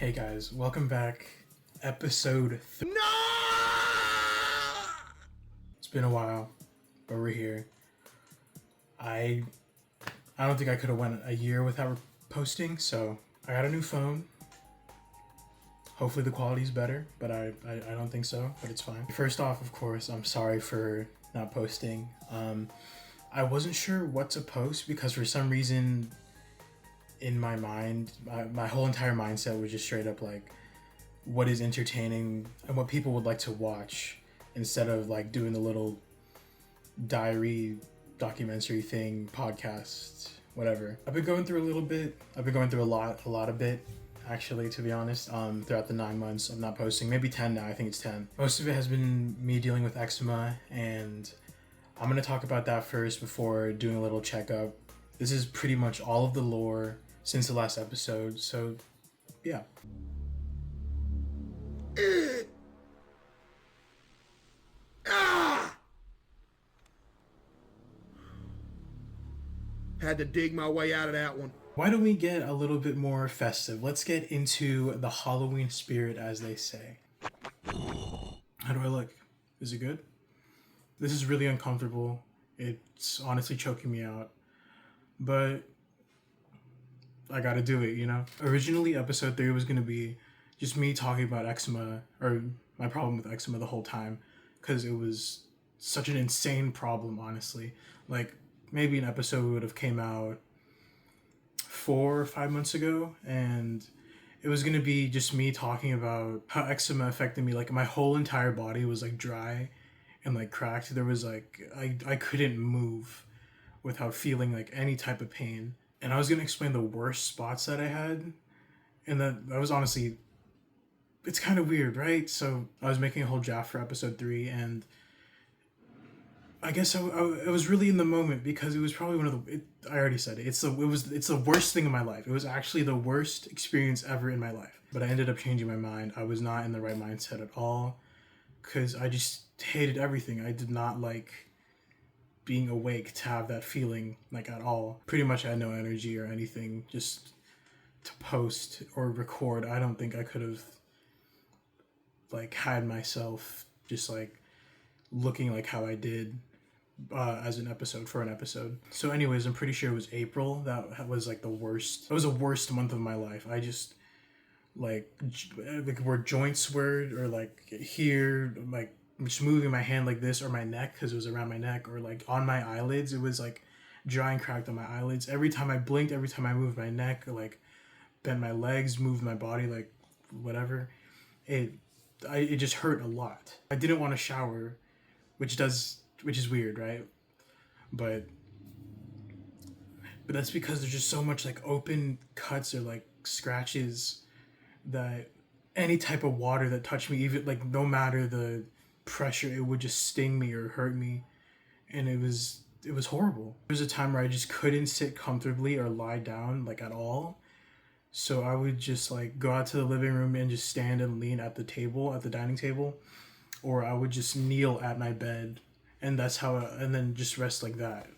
Hey guys, welcome back. Episode No! It's been a while, but we're here. I don't think I could have went a year without posting, so I got a new phone. Hopefully the quality's better, but I don't think so, but it's fine. First off, of course, I'm sorry for not posting. I wasn't sure what to post because for some reason in my mind, my whole entire mindset was just straight up like what is entertaining and what people would like to watch instead of like doing the little diary documentary thing, podcast, whatever. I've been going through a little bit. I've been going through a lot of bit, actually, to be honest, throughout the 9 months of not posting. Maybe 10 now, I think it's 10. Most of it has been me dealing with eczema, and I'm gonna talk about that first before doing a little checkup. This is pretty much all of the lore since the last episode, so yeah. Had to dig my way out of that one. Why don't we get a little bit more festive? Let's get into the Halloween spirit, as they say. How do I look? Is it good? This is really uncomfortable. It's honestly choking me out. But I gotta do it, you know? Originally, episode 3 was gonna be just me talking about eczema, or my problem with eczema the whole time, because it was such an insane problem, honestly. Like, maybe an episode would have came out 4 or 5 months ago, and it was gonna be just me talking about how eczema affected me. Like, my whole entire body was like dry and like cracked. There was like, I couldn't move without feeling like any type of pain. And I was gonna explain the worst spots that I had, and that was honestly, it's kind of weird, right? So I was making a whole draft for episode 3, and I guess I was really in the moment because it was probably one of the. I already said it. It's the worst thing in my life. It was actually the worst experience ever in my life. But I ended up changing my mind. I was not in the right mindset at all, because I just hated everything. I did not like being awake to have that feeling, like, at all. Pretty much I had no energy or anything just to post or record. I don't think I could have like had myself just like looking like how I did as an episode. So anyways, I'm pretty sure it was April. That was like the worst. It was the worst month of my life. I just like where joints were, or like here, like just moving my hand like this, or my neck, because it was around my neck, or like on my eyelids. It was like dry and cracked on my eyelids. Every time I blinked, every time I moved my neck, or like bent my legs, moved my body, like whatever, it just hurt a lot. I didn't want to shower, which is weird, right? But that's because there's just so much like open cuts or like scratches that any type of water that touched me, even like no matter the pressure, it would just sting me or hurt me, and it was horrible. There was a time where I just couldn't sit comfortably or lie down like at all. So I would just like go out to the living room and just stand and lean at the dining table, or I would just kneel at my bed, and and then just rest like that,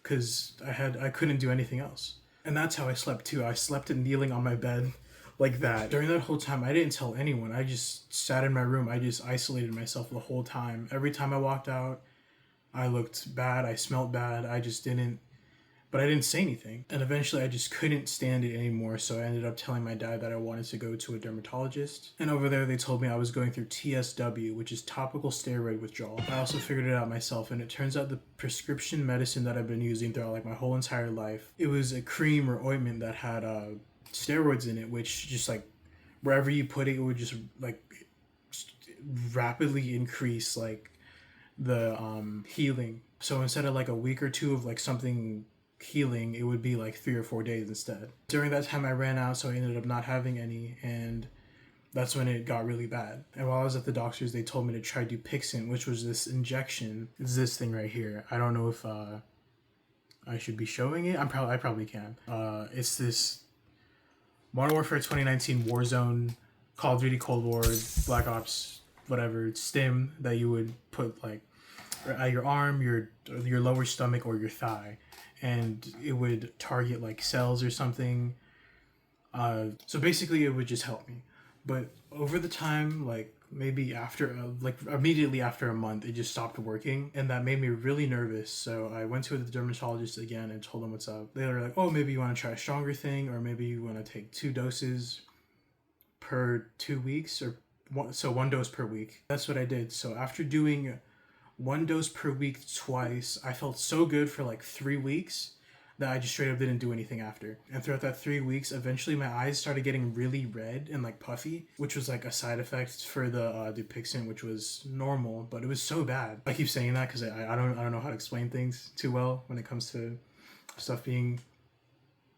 because I couldn't do anything else. And that's how I slept too. I slept kneeling on my bed like that. During that whole time, I didn't tell anyone. I just sat in my room. I just isolated myself the whole time. Every time I walked out, I looked bad. I smelled bad. But I didn't say anything. And eventually I just couldn't stand it anymore, so I ended up telling my dad that I wanted to go to a dermatologist. And over there they told me I was going through TSW, which is topical steroid withdrawal. I also figured it out myself, and it turns out the prescription medicine that I've been using throughout like my whole entire life, it was a cream or ointment that had steroids in it, which just like wherever you put it, it would just like rapidly increase like the healing. So instead of like a week or two of like something healing, it would be like 3 or 4 days instead. During that time I ran out, so I ended up not having any, and that's when it got really bad. And while I was at the doctor's, they told me to try Dupixent, which was this injection. It's this thing right here. I don't know if I should be showing it. I probably can. It's this Modern Warfare 2019 Warzone, Call of Duty Cold War, Black Ops, whatever, stim that you would put like at your arm, your lower stomach, or your thigh, and it would target like cells or something. So basically it would just help me. But over the time, like maybe after like immediately after a month, it just stopped working, and that made me really nervous. So I went to the dermatologist again and told them what's up. They were like, oh, maybe you want to try a stronger thing, or maybe you want to take 2 doses per 2 weeks, or one dose per week. That's what I did. So after doing 1 dose per week twice, I felt so good for like 3 weeks that I just straight up didn't do anything after. And throughout that 3 weeks, eventually my eyes started getting really red and like puffy, which was like a side effect for the Dupixent, which was normal, but it was so bad. I keep saying that because I don't know how to explain things too well when it comes to stuff being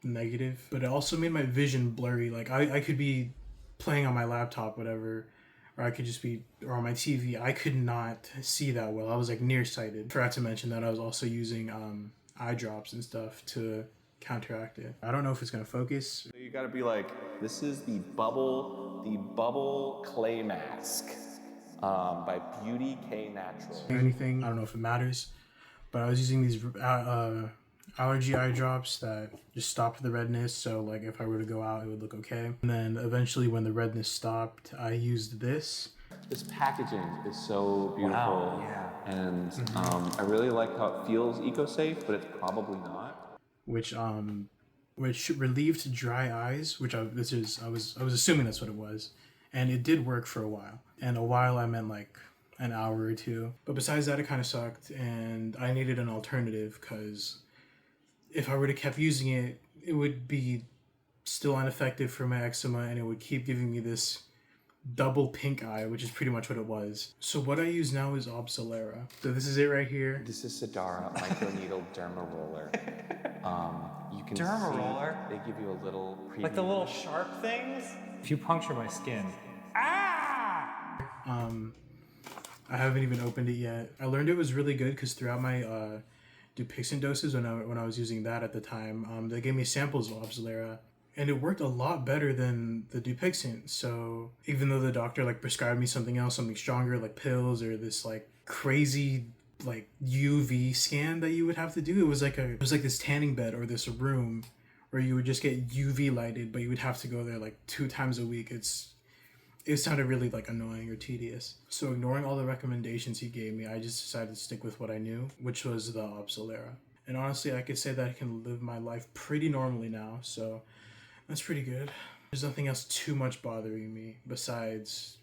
negative. But it also made my vision blurry. Like I could be playing on my laptop, whatever, or I could just be, or on my TV, I could not see that well. I was like nearsighted. Forgot to mention that I was also using eye drops and stuff to counteract it. I don't know if it's gonna focus. You gotta be like, this is the bubble clay mask by Beauty K Natural. Anything, I don't know if it matters, but I was using these allergy eye drops that just stopped the redness, so like if I were to go out it would look okay. And then eventually when the redness stopped, I used this. This packaging is so beautiful. Wow, yeah. And I really like how it feels eco-safe, but it's probably not. Which relieved dry eyes, which I was assuming that's what it was, and it did work for a while. And a while I meant like an hour or 2. But besides that, it kind of sucked, and I needed an alternative because if I were to keep using it, it would be still ineffective for my eczema, and it would keep giving me this double pink eye, which is pretty much what it was. So what I use now is Opzelera. So this is it right here. This is Sidara Microneedle Derma Roller. You can Derma see roller? they give you a little preview. Like the little sharp things? If you puncture my skin. Ah! I haven't even opened it yet. I learned it was really good because throughout my Dupixent doses, when I was using that at the time, they gave me samples of Opzelera, and it worked a lot better than the Dupixent. So even though the doctor like prescribed me something else, something stronger, like pills or this like crazy like UV scan that you would have to do, it was like this tanning bed or this room where you would just get UV lighted, but you would have to go there like 2 times a week. It sounded really like annoying or tedious. So ignoring all the recommendations he gave me, I just decided to stick with what I knew, which was the Opzelera. And honestly, I could say that I can live my life pretty normally now, so that's pretty good. There's nothing else too much bothering me besides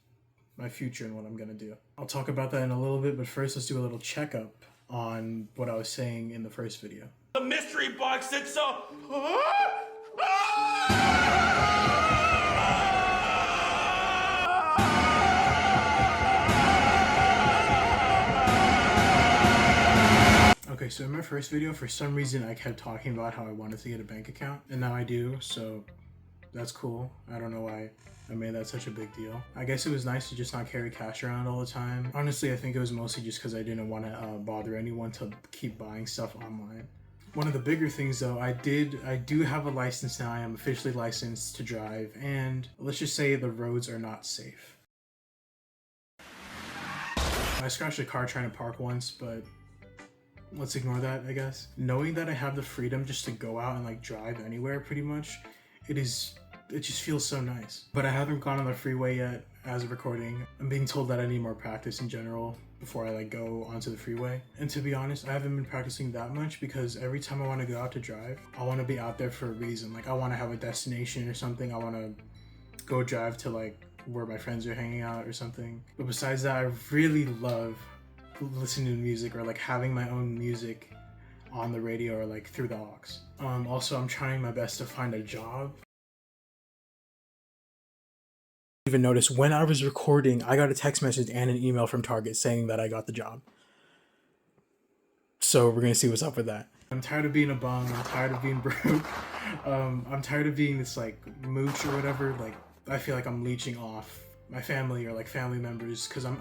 my future and what I'm gonna do. I'll talk about that in a little bit, but first let's do a little checkup on what I was saying in the first video. The mystery box, it's so... Okay, so in my first video, for some reason, I kept talking about how I wanted to get a bank account, and now I do, so that's cool. I don't know why I made that such a big deal. I guess it was nice to just not carry cash around all the time. Honestly, I think it was mostly just because I didn't want to bother anyone to keep buying stuff online. One of the bigger things though, I do have a license now. I am officially licensed to drive, and let's just say the roads are not safe. I scratched a car trying to park once, but let's ignore that, I guess. Knowing that I have the freedom just to go out and like drive anywhere pretty much, it just feels so nice. But I haven't gone on the freeway yet as of recording. I'm being told that I need more practice in general before I like go onto the freeway. And to be honest, I haven't been practicing that much because every time I want to go out to drive, I want to be out there for a reason. Like I want to have a destination or something. I want to go drive to like where my friends are hanging out or something. But besides that, I really love listening to music or like having my own music on the radio or like through the aux. Also, I'm trying my best to find a job. Even notice when I was recording, I got a text message and an email from Target saying that I got the job. So we're gonna see what's up with that. I'm tired of being a bum. I'm tired of being broke. I'm tired of being this like mooch or whatever. Like I feel like I'm leeching off my family or like family members because I'm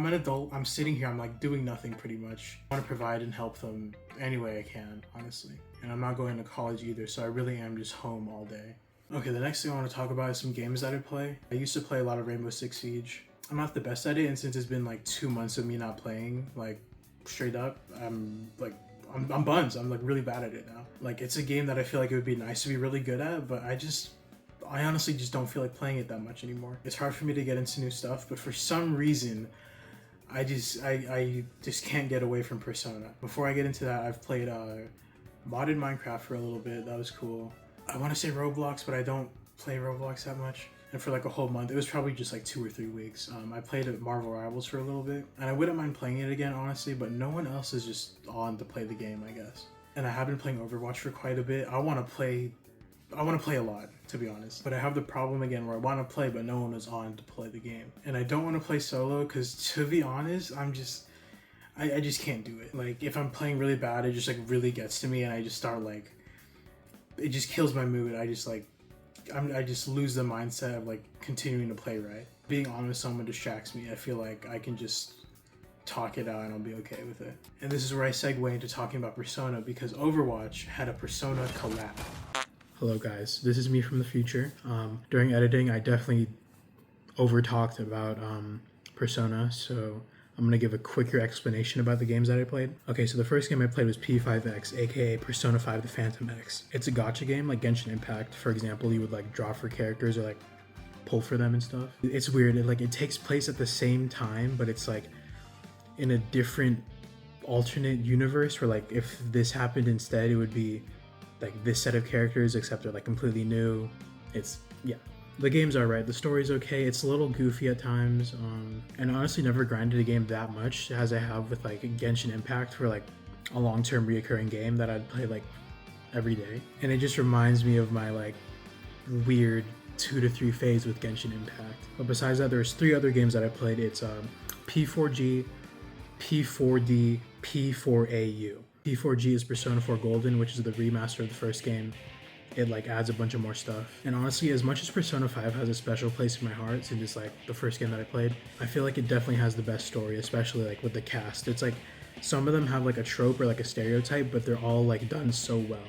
an adult. I'm sitting here. I'm like doing nothing pretty much. I want to provide and help them any way I can, honestly. And I'm not going to college either, so I really am just home all day. Okay, the next thing I want to talk about is some games that I play. I used to play a lot of Rainbow Six Siege. I'm not the best at it, and since it's been like 2 months of me not playing, like straight up, I'm buns. I'm like really bad at it now. Like it's a game that I feel like it would be nice to be really good at, but I I honestly just don't feel like playing it that much anymore. It's hard for me to get into new stuff, but for some reason, I just can't get away from Persona. Before I get into that, I've played modded Minecraft for a little bit. That was cool. I want to say Roblox, but I don't play Roblox that much. And for like a whole month, it was probably just like 2 or 3 weeks. I played at Marvel Rivals for a little bit, and I wouldn't mind playing it again, honestly, but no one else is just on to play the game, I guess. And I have been playing Overwatch for quite a bit. I want to play a lot, to be honest. But I have the problem again where I want to play, but no one is on to play the game. And I don't want to play solo because, to be honest, I just can't do it. Like, if I'm playing really bad, it just like really gets to me, and I just start like, it just kills my mood. I just lose the mindset of like continuing to play right. Being on with someone distracts me. I feel like I can just talk it out and I'll be okay with it. And this is where I segue into talking about Persona, because Overwatch had a Persona collab. Hello guys, this is me from the future. During editing, I definitely over-talked about Persona, so I'm gonna give a quicker explanation about the games that I played. Okay, so the first game I played was P5X, aka Persona 5 The Phantom X. It's a gacha game, like Genshin Impact. For example, you would like draw for characters or like pull for them and stuff. It's weird, it takes place at the same time, but it's like in a different alternate universe where like if this happened instead, it would be like this set of characters, except they're like completely new. Yeah. The game's alright, the story's okay, it's a little goofy at times, and honestly never grinded a game that much as I have with like Genshin Impact for like a long-term reoccurring game that I'd play like every day. And it just reminds me of my like weird 2 to 3 phase with Genshin Impact. But besides that, there's 3 other games that I played. It's P4G, P4D, P4AU. P4G is Persona 4 Golden, which is the remaster of the first game. It like adds a bunch of more stuff. And honestly, as much as Persona 5 has a special place in my heart since it's like the first game that I played, I feel like it definitely has the best story, especially like with the cast. It's like some of them have like a trope or like a stereotype, but they're all like done so well.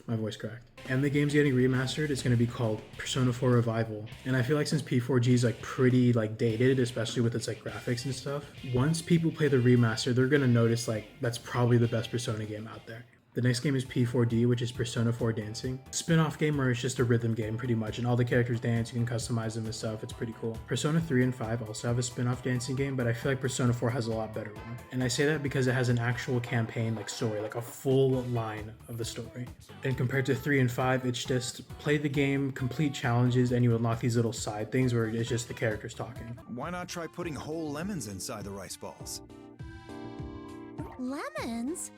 My voice cracked. And the game's getting remastered. It's going to be called Persona 4 Revival. And I feel like since P4G is like pretty like dated, especially with its like graphics and stuff, once people play the remaster, they're going to notice like that's probably the best Persona game out there. The next game is P4D, which is Persona 4 Dancing. Spin-off game where it's just a rhythm game pretty much, and all the characters dance, you can customize them and stuff, it's pretty cool. Persona 3 and 5 also have a spin-off dancing game, but I feel like Persona 4 has a lot better one. And I say that because it has an actual campaign, like story, like a full line of the story. And compared to 3 and 5, it's just play the game, complete challenges, and you unlock these little side things where it's just the characters talking. Why not try putting whole lemons inside the rice balls? Lemons?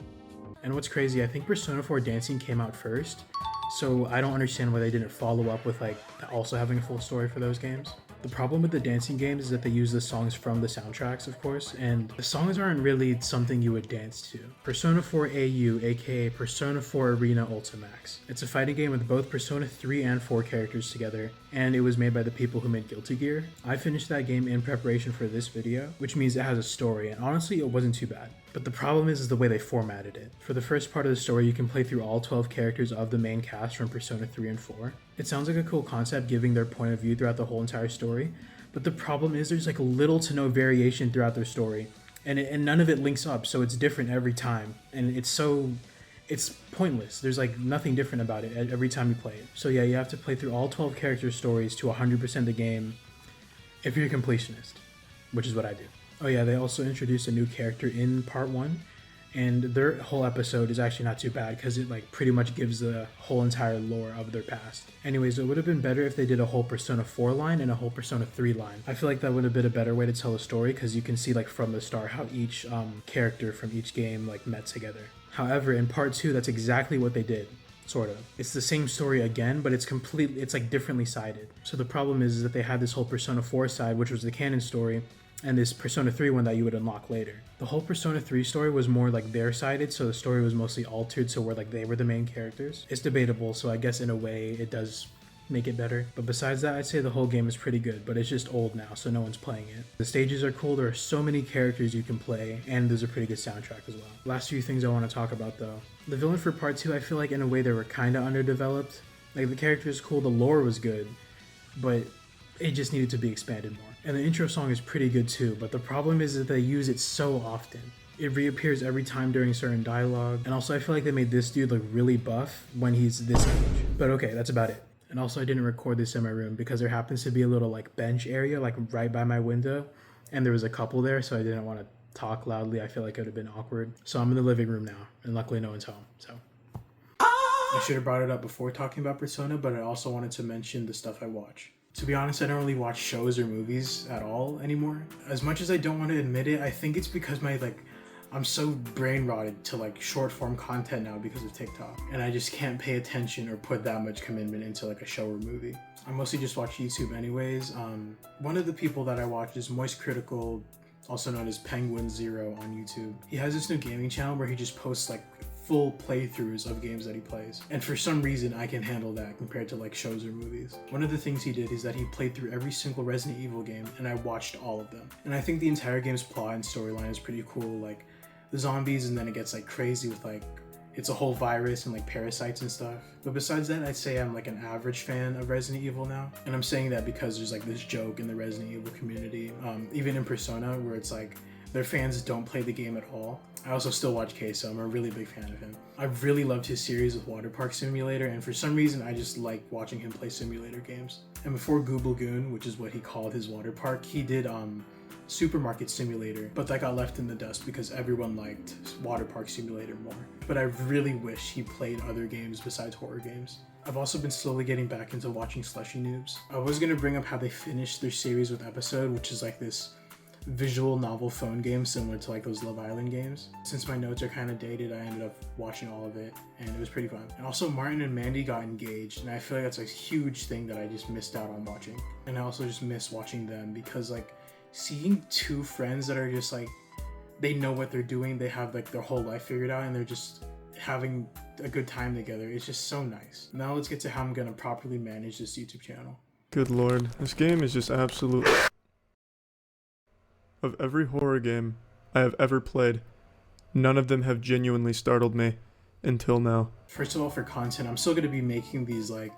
And what's crazy, I think Persona 4 Dancing came out first, so I don't understand why they didn't follow up with like also having a full story for those games. The problem with the dancing games is that they use the songs from the soundtracks, of course, and the songs aren't really something you would dance to. Persona 4 AU, aka Persona 4 Arena Ultimax. It's a fighting game with both Persona 3 and 4 characters together, and it was made by the people who made Guilty Gear. I finished that game in preparation for this video, which means it has a story, and honestly, it wasn't too bad. But the problem is the way they formatted it. For the first part of the story, you can play through all 12 characters of the main cast from Persona 3 and 4. It sounds like a cool concept giving their point of view throughout the whole entire story, but the problem is there's like little to no variation throughout their story, and none of it links up, so it's different every time, and it's pointless. There's like nothing different about it every time you play it. So yeah, you have to play through all 12 character stories to 100% the game if you're a completionist, which is what I do. Oh yeah, they also introduced a new character in part 1, and their whole episode is actually not too bad because it like pretty much gives the whole entire lore of their past. Anyways, it would have been better if they did a whole Persona 4 line and a whole Persona 3 line. I feel like that would have been a better way to tell a story because you can see like from the start how each character from each game like met together. However, in part 2, that's exactly what they did. Sort of. It's the same story again, but it's like differently sided. So the problem is that they had this whole Persona 4 side, which was the canon story, and this Persona 3 one that you would unlock later. The whole Persona 3 story was more like their sided, so the story was mostly altered, so where like they were the main characters. It's debatable, so I guess in a way it does make it better. But besides that, I'd say the whole game is pretty good, but it's just old now, so no one's playing it. The stages are cool, there are so many characters you can play, and there's a pretty good soundtrack as well. Last few things I want to talk about though. The villain for part 2, I feel like in a way they were kinda underdeveloped. Like the character is cool, the lore was good, but it just needed to be expanded more. And the intro song is pretty good too, but the problem is that they use it so often. It reappears every time during certain dialogue. And also I feel like they made this dude look really buff when he's this age. But okay, that's about it. And also I didn't record this in my room because there happens to be a little like bench area like right by my window. And there was a couple there, so I didn't want to talk loudly. I feel like it would have been awkward. So I'm in the living room now, and luckily no one's home, so. I should have brought it up before talking about Persona, but I also wanted to mention the stuff I watch. To be honest, I don't really watch shows or movies at all anymore. As much as I don't want to admit it, I think it's because I'm so brain rotted to like short form content now because of TikTok. And I just can't pay attention or put that much commitment into like a show or movie. I mostly just watch YouTube anyways. One of the people that I watch is Moist Critical, also known as Penguin Zero on YouTube. He has this new gaming channel where he just posts like full playthroughs of games that he plays. And for some reason, I can handle that compared to like shows or movies. One of the things he did is that he played through every single Resident Evil game and I watched all of them. And I think the entire game's plot and storyline is pretty cool. Like the zombies, and then it gets like crazy with like, it's a whole virus and like parasites and stuff. But besides that, I'd say I'm like an average fan of Resident Evil now. And I'm saying that because there's like this joke in the Resident Evil community, even in Persona, where it's like their fans don't play the game at all. I also still watch Queso. I'm a really big fan of him. I've really loved his series with Water Park Simulator, and for some reason I just like watching him play simulator games. And before Google Goon, which is what he called his water park, he did Supermarket Simulator, but that got left in the dust because everyone liked Water Park Simulator more. But I really wish he played other games besides horror games. I've also been slowly getting back into watching Slushy Noobs. I was gonna bring up how they finished their series with Episode, which is like this visual novel phone game similar to like those Love Island games. Since my notes are kind of dated, I ended up watching all of it and it was pretty fun. And also Martin and Mandy got engaged, and I feel like that's a huge thing that I just missed out on watching. And I also just miss watching them because like seeing two friends that are just like, they know what they're doing, they have like their whole life figured out, and they're just having a good time together. It's just so nice. Now let's get to how I'm gonna properly manage this YouTube channel. Good lord, this game is just absolute. Of every horror game I have ever played, none of them have genuinely startled me until now. First of all, for content, I'm still gonna be making these like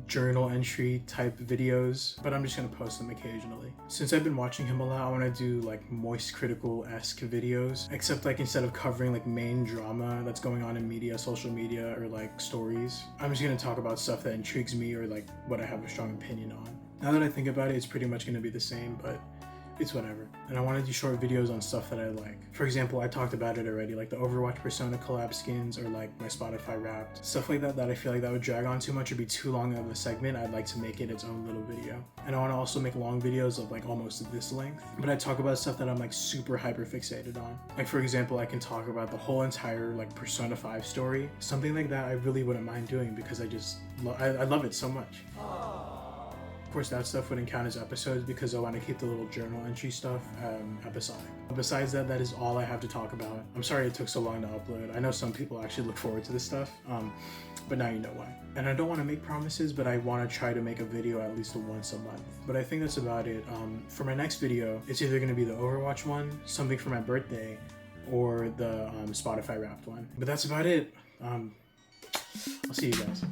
journal entry type videos, but I'm just gonna post them occasionally. Since I've been watching him a lot, I wanna do like Moist Critical-esque videos, except like instead of covering like main drama that's going on in media, social media, or like stories, I'm just gonna talk about stuff that intrigues me or like what I have a strong opinion on. Now that I think about it, it's pretty much gonna be the same, but it's whatever. And I want to do short videos on stuff that I like. For example, I talked about it already, like the Overwatch Persona collab skins or like my Spotify Wrapped. Stuff like that I feel like that would drag on too much or be too long of a segment. I'd like to make it its own little video. And I want to also make long videos of like almost this length. But I talk about stuff that I'm like super hyper fixated on. Like for example, I can talk about the whole entire like Persona 5 story. Something like that I really wouldn't mind doing because I love it so much. Of course, that stuff wouldn't count as episodes because I want to keep the little journal entry stuff episodic. Besides that is all I have to talk about. I'm sorry it took so long to upload. I know some people actually look forward to this stuff, but now you know why. And I don't want to make promises, but I want to try to make a video at least once a month. But I think that's about it. For my next video, it's either going to be the Overwatch one, something for my birthday, or the Spotify Wrapped one. But that's about it. I'll see you guys.